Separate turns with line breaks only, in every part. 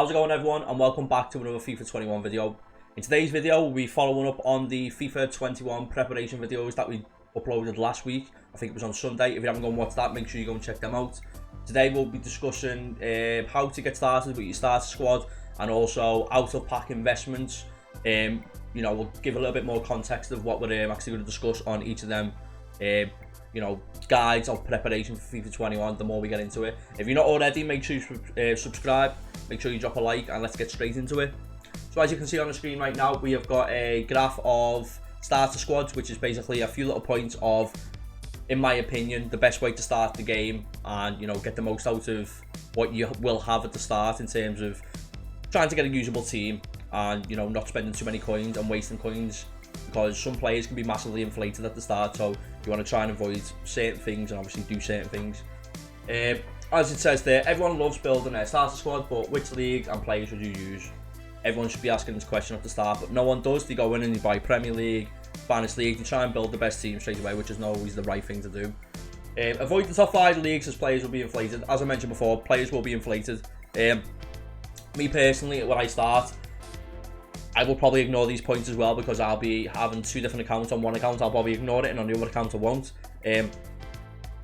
How's it going, everyone, and welcome back to another FIFA 21 video. In today's video, we'll be following up on the FIFA 21 preparation videos that we uploaded last week. I think it was on Sunday. If you haven't gone and watched that, make sure you go and check them out. Today we'll be discussing how to get started with your starter squad and also out-of-pack investments. We'll give a little bit more context of what we're actually going to discuss on each of them. Guides of preparation for FIFA 21 the more we get into it. If you're not already, make sure you subscribe, make sure you drop a like, and let's get straight into it. So as you can see on the screen right now, we have got a graph of starter squads, which is basically a few little points of, in my opinion, the best way to start the game and get the most out of what you will have at the start in terms of trying to get a usable team and not spending too many coins and wasting coins, because some players can be massively inflated at the start, so you want to try and avoid certain things and obviously do certain things. As it says there, everyone loves building their starter squad, but which leagues and players would you use? Everyone should be asking this question at the start, but no one does. They go in and they buy Premier League, Spanish League, they try and build the best team straight away, which is not always the right thing to do. Avoid the top 5 leagues as players will be inflated. As I mentioned before, players will be inflated. Me personally, when I start, I will probably ignore these points as well, because I'll be having 2 different accounts. On one account I'll probably ignore it, and on the other account I won't.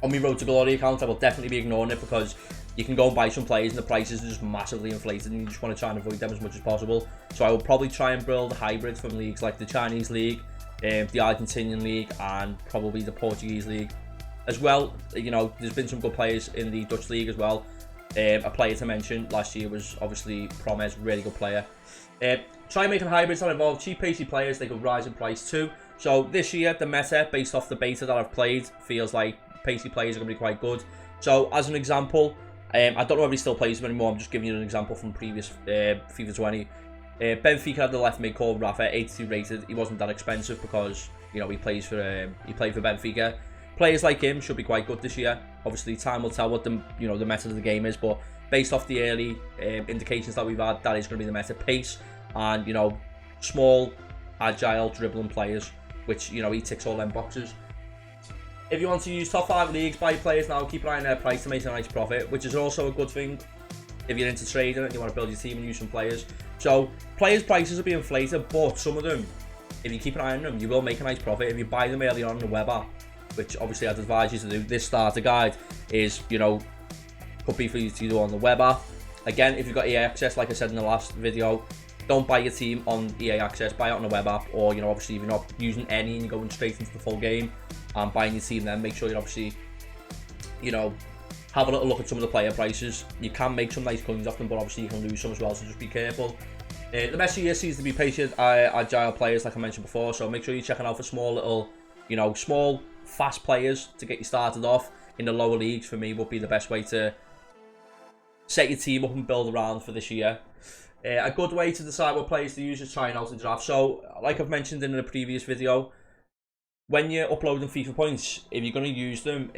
On my Road to Glory account I will definitely be ignoring it, because you can go and buy some players and the prices are just massively inflated and you just want to try and avoid them as much as possible. So I will probably try and build a hybrid from leagues like the Chinese League, the Argentinian League, and probably the Portuguese League as well. There's been some good players in the Dutch League as well. A player to mention last year was obviously Promes, really good player. Try making hybrids that involve cheap pacey players. They could rise in price too. So this year the meta, based off the beta that I've played, feels like pacey players are going to be quite good. So as an example, I don't know if he still plays them anymore, I'm just giving you an example from previous FIFA 20. Benfica had the left mid called Rafa, 82 rated. He wasn't that expensive because he played for Benfica. Players like him should be quite good this year. Obviously time will tell what the the meta of the game is, but based off the early indications that we've had, that is going to be the meta. Pace and small, agile, dribbling players, which he ticks all them boxes. If you want to use top 5 leagues, buy players now, keep an eye on their price to make a nice profit, which is also a good thing if you're into trading and you want to build your team and use some players. So players' prices will be inflated, but some of them, if you keep an eye on them, you will make a nice profit if you buy them early on the web app, which obviously I'd advise you to do. This starter guide is could be for you to do on the web app. Again, if you've got EA access, like I said in the last video, don't buy your team on EA access, buy it on the web app, or obviously if you're not using any and you're going straight into the full game and buying your team, then make sure you obviously have a little look at some of the player prices. You can make some nice coins off them, but obviously you can lose some as well, so just be careful. The best year seems to be patient, agile players, like I mentioned before, so make sure you're checking out for small little small fast players to get you started off in the lower leagues. For me, would be the best way to set your team up and build around for this year. A good way to decide what players to use is trying out the draft. So like I've mentioned in the previous video, when you're uploading FIFA points, if you're going to use them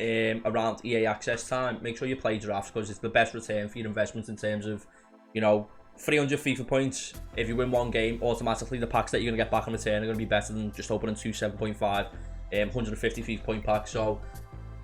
around EA access time, make sure you play drafts, because it's the best return for your investment in terms of 300 FIFA points. If you win one game, automatically the packs that you're going to get back on return are going to be better than just opening 2 7.5 150 FIFA point packs. So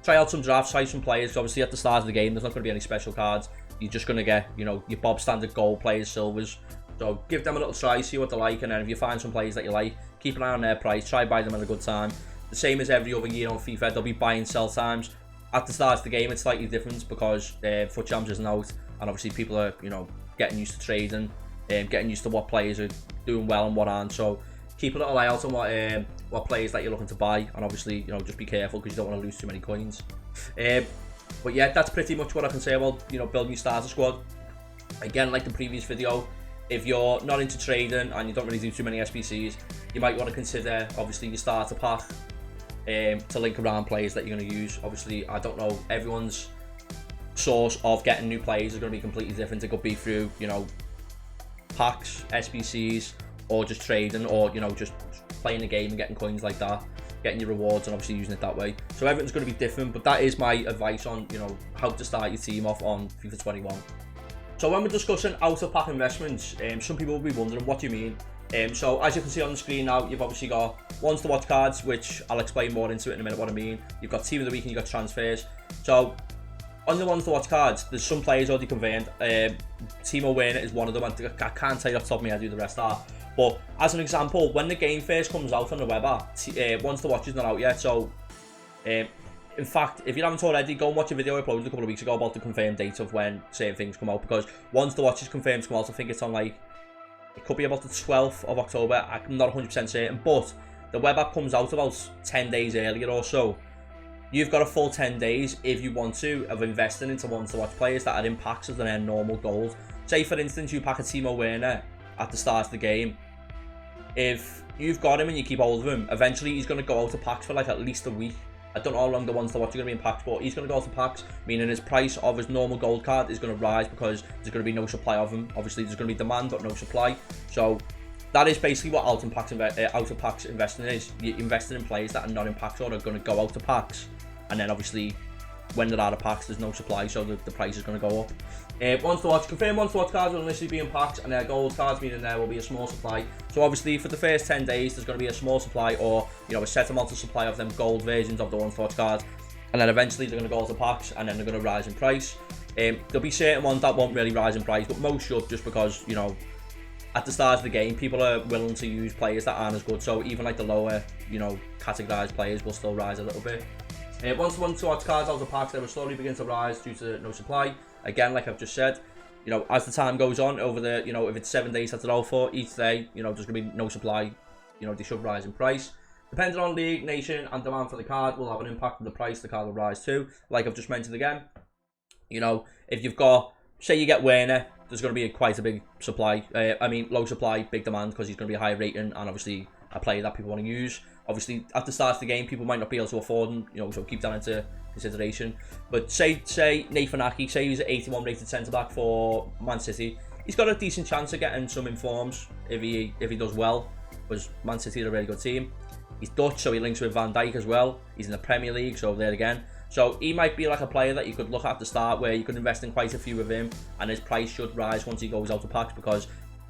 try out some drafts, try some players. Obviously at the start of the game there's not going to be any special cards. You're just going to get your Bob standard gold players, silvers. So give them a little try, see what they like, and then if you find some players that you like, keep an eye on their price, try buy them at a good time. The same as every other year on FIFA, there'll be buy and sell times. At the start of the game it's slightly different because FUT Champs isn't out, and obviously people are getting used to trading and getting used to what players are doing well and what aren't. So keep a little eye out on what players that you're looking to buy, and obviously just be careful because you don't want to lose too many coins. But yeah, that's pretty much what I can say about building your starter squad. Again, like the previous video, if you're not into trading and you don't really do too many SBCs, you might want to consider obviously your starter pack to link around players that you're going to use. Obviously, I don't know, everyone's source of getting new players is going to be completely different. It could be through packs, SBCs, or just trading, or just playing the game and getting coins like that, getting your rewards and obviously using it that way. So everything's going to be different, but that is my advice on how to start your team off on FIFA 21. So when we're discussing out-of-pack investments, some people will be wondering, what do you mean? So as you can see on the screen now, you've obviously got ones to watch cards, which I'll explain more into it in a minute what I mean. You've got team of the week and you've got transfers. So on the ones to watch cards, there's some players already confirmed. Timo Werner is one of them. I can't tell you off the top of my head who the rest are. But as an example, when the game first comes out on the web app, ones to watch is not out yet. So, in fact, if you haven't already, go and watch a video I uploaded a couple of weeks ago about the confirmed date of when certain things come out. Because ones to watch is confirmed to come out. I think it's on like, it could be about the 12th of October. I'm not 100% certain. But the web app comes out about 10 days earlier or so. You've got a full 10 days, if you want to, of investing into ones to watch players that are in packs of their normal gold. Say, for instance, you pack a Timo Werner at the start of the game. If you've got him and you keep hold of him, eventually he's going to go out of packs for like at least a week. I don't know how long the ones to watch are going to be in packs, but he's going to go out of packs, meaning his price of his normal gold card is going to rise because there's going to be no supply of him. Obviously, there's going to be demand, but no supply. So that is basically what out of packs investing is. You're investing in players that are not in packs or are going to go out of packs. And then obviously, when they're out of packs, there's no supply, so the price is going to go up. Ones to watch, confirmed ones to watch cards will initially be in packs, and their gold cards, meaning there will be a small supply. So obviously, for the first 10 days, there's going to be a small supply, or a set amount of supply of them gold versions of the ones to watch cards, and then eventually they're going to go to packs, and then they're going to rise in price. There'll be certain ones that won't really rise in price, but most should, just because at the start of the game, people are willing to use players that aren't as good. So even like the lower, categorized players will still rise a little bit. Once to watch cards out of packs, they will slowly begin to rise due to no supply. Again, like I've just said, as the time goes on, over the, if it's 7 days that's it all for, each day, there's going to be no supply, they should rise in price. Depending on league, nation, and demand for the card will have an impact on the price the card will rise to. Like I've just mentioned again, if you've got, say you get Werner, there's going to be quite a big supply. Low supply, big demand, because he's going to be a high rating, and obviously a player that people want to use. Obviously, at the start of the game, people might not be able to afford him, so keep that into consideration. But say Nathan Ake, say he's an 81 rated centre-back for Man City. He's got a decent chance of getting some informs if he does well, because Man City are a really good team. He's Dutch, so he links with Van Dijk as well. He's in the Premier League, so there again. So he might be like a player that you could look at the start, where you could invest in quite a few of him, and his price should rise once he goes out of packs, because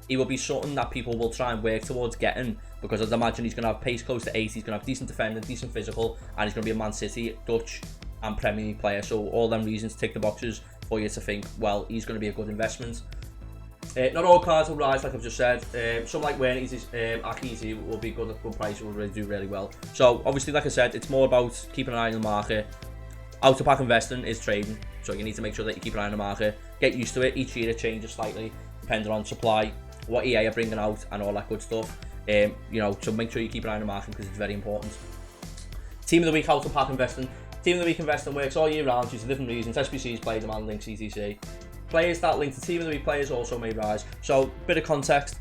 he will be something that people will try and work towards getting, because I'd imagine he's going to have pace close to 80, he's going to have decent defending, decent physical, and he's going to be a Man City, Dutch and Premier League player. So all them reasons tick the boxes for you to think, well, he's going to be a good investment. Not all cards will rise, like I've just said. Some like Werner, Ake will be good at good price, will really do really well. So obviously, like I said, it's more about keeping an eye on the market. Out of pack investing is trading, so you need to make sure that you keep an eye on the market. Get used to it. Each year it changes slightly, depending on supply, what EA are bringing out, and all that good stuff. So make sure you keep an eye on the market, because it's very important. Team of the week, out of pack investing. Team of the week investing works all year round due to different reasons. SBCs, player demand, links, etc. Players that link to Team of the Week players also may rise. So, bit of context.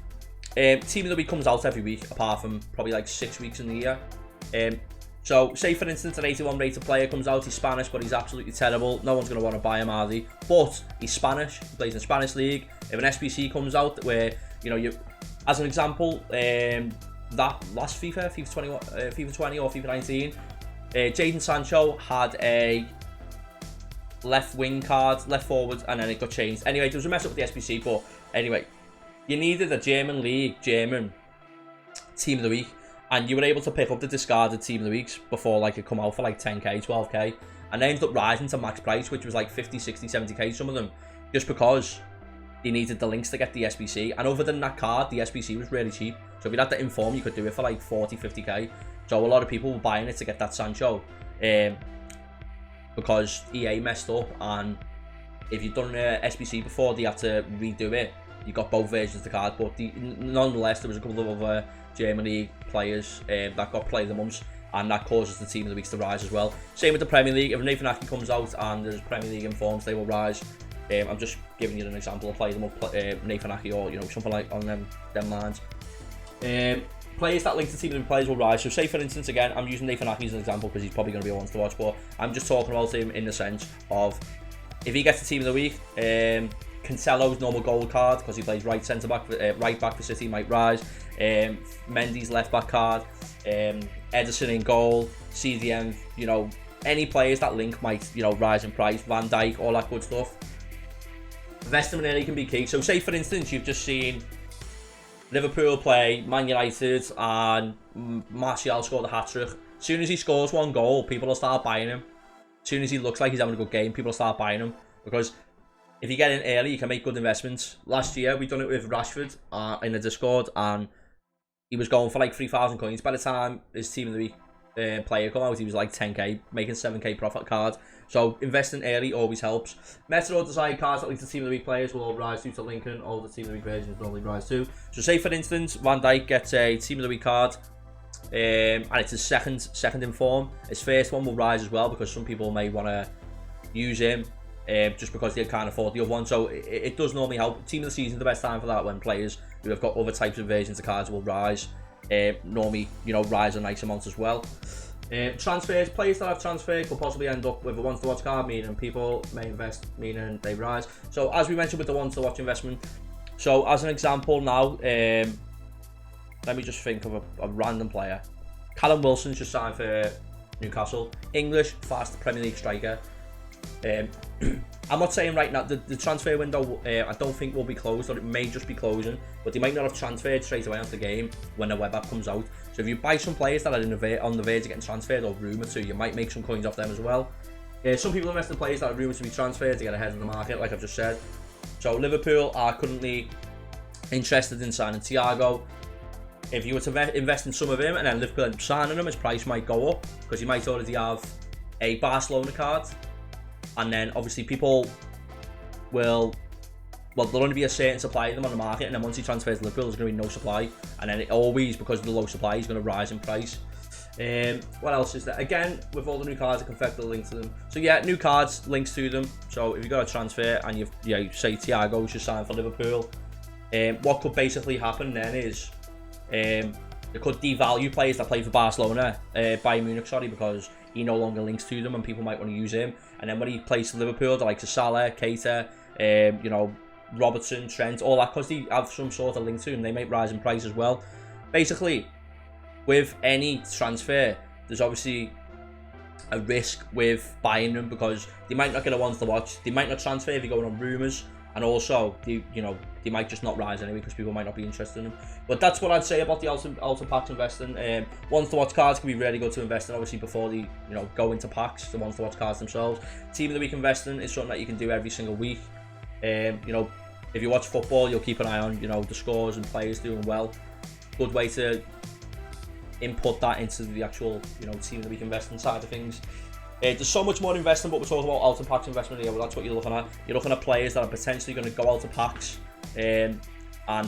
Team of the Week comes out every week, apart from probably like 6 weeks in the year. So, say for instance, an 81 rated player comes out, he's Spanish, but he's absolutely terrible. No one's going to want to buy him, are they? But he's Spanish, he plays in the Spanish league. If an SBC comes out where, as an example, that last FIFA 20 or FIFA 19, Jadon Sancho had a left wing card, left forward, and then it got changed. Anyway, there was a mess up with the SBC, but anyway, you needed a German Team of the Week, and you were able to pick up the discarded Team of the Weeks before like it come out for like 10k, 12k, and they ended up rising to max price, which was like 50, 60, 70k, some of them, just because you needed the links to get the SBC. And other than that card, the SBC was really cheap, so if you had that inform, you could do it for like 40, 50k. So a lot of people were buying it to get that Sancho, because EA messed up, and if you've done SBC before, they had to redo it. You got both versions of the card, but nonetheless, there was a couple of other German League players that got player of the months, and that causes the Team of the Weeks to rise as well. Same with the Premier League. If Nathan Ake comes out and there's Premier League informs, they will rise. I'm just giving you an example of player of the month, Nathan Ake, or something like on them lines. Players that link to Team of the Week players will rise. So say for instance, again, I'm using Nathan Ake as an example because he's probably going to be a one to watch, but I'm just talking about him in the sense of, if he gets the Team of the Week, Cancelo's normal gold card, because he plays right centre back, right back for City, might rise. Mendy's left back card, Ederson in goal, CDM, any players that link might, rise in price. Van Dijk, all that good stuff. Investment early can be key. So say for instance, you've just seen Liverpool play Man United and Martial scored a hat-trick. As soon as he scores one goal, people will start buying him. as soon as he looks like he's having a good game, people start buying him, because if you get in early, you can make good investments. Last year, we done it with Rashford in the Discord, and he was going for like 3,000 coins. By the time his team of the week player come out, he was like 10k, making 7k profit card. So investing early always helps. Meta or desired cards that lead to team of the week players will all rise due to Lincoln. All the team of the week versions will only rise too. So say for instance, Van Dijk gets a team of the week card, and it's his second in form. His first one will rise as well, because some people may want to use him just because they can't afford the other one. So it does normally help. Team of the season is the best time for that, when players who have got other types of versions of cards will rise. Normally, rise a nice amount as well. Transfers, players that have transferred could possibly end up with a one to watch card, meaning people may invest, meaning they rise. So as we mentioned with the one to watch investment, so as an example now, let me just think of a random player. Callum Wilson's just signed for Newcastle. English, fast Premier League striker. I'm not saying right now the transfer window I don't think will be closed, or it may just be closing, but they might not have transferred straight away onto the game when the web app comes out. So if you buy some players that are on the verge of getting transferred or rumoured to, you might make some coins off them as well. Some people invest in players that are rumoured to be transferred to get ahead of the market, like I've just said. So Liverpool are currently interested in signing Thiago. If you were to invest in some of him and then Liverpool end up signing him, his price might go up, because you might already have a Barcelona card. And then obviously people will, there'll only be a certain supply of them on the market, and then once he transfers to Liverpool, there's going to be no supply, and then it always, because of the low supply, he's going to rise in price. What else is there? Again, with all the new cards, I can affect the link to them. So yeah, new cards, links to them. So if you've got a transfer and you say Thiago's just signed for Liverpool, what could basically happen then is they could devalue players that play for Barcelona, Bayern Munich, sorry, because he no longer links to them and people might want to use him. And then when he plays for Liverpool, the likes of Salah, Keita, Robertson, Trent, all that, because they have some sort of link to him, they might rise in price as well. Basically, with any transfer, there's obviously a risk with buying them, because they might not get a one to watch, they might not transfer if you're going on rumours, and also they might just not rise anyway, because people might not be interested in them. But that's what I'd say about the Ultra Packs investing. Ones to watch cards can be really good to invest in, obviously, before they go into packs, the ones to watch cards themselves. Team of the week investing is something that you can do every single week. If you watch football, you'll keep an eye on the scores and players doing well. Good way to input that into the actual team of the week investing side of things. There's so much more investing, but we're talking about Ultra Packs investment here. Well, that's what you're looking at. You're looking at players that are potentially going to go out to packs, and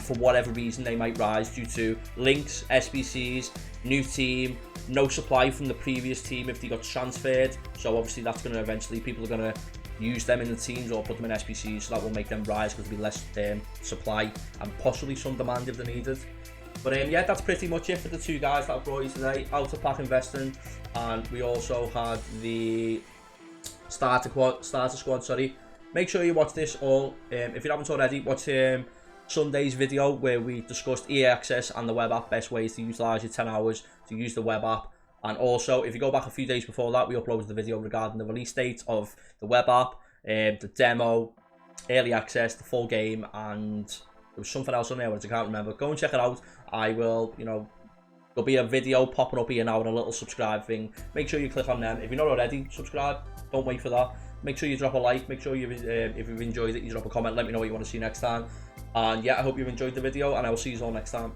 for whatever reason they might rise due to links, SBCs, new team, no supply from the previous team if they got transferred. So obviously that's going to eventually, people are going to use them in the teams or put them in SBCs, so that will make them rise, because there'll be less supply and possibly some demand if they're needed. But yeah, that's pretty much it for the two guys that I brought you today. Outer Pack investing, and we also had the starter squad. Sorry. Make sure you watch this all. If you haven't already, watch Sunday's video where we discussed EA Access and the web app, best ways to utilise your 10 hours to use the web app. And also, if you go back a few days before that, we uploaded the video regarding the release date of the web app, the demo, early access, the full game, and there was something else on there which I can't remember. Go and check it out. I will, there'll be a video popping up here now and a little subscribe thing. Make sure you click on them. If you're not already subscribed, don't wait for that. Make sure you drop a like. Make sure you, if you've enjoyed it, you drop a comment. Let me know what you want to see next time. And yeah, I hope you've enjoyed the video, and I will see you all next time.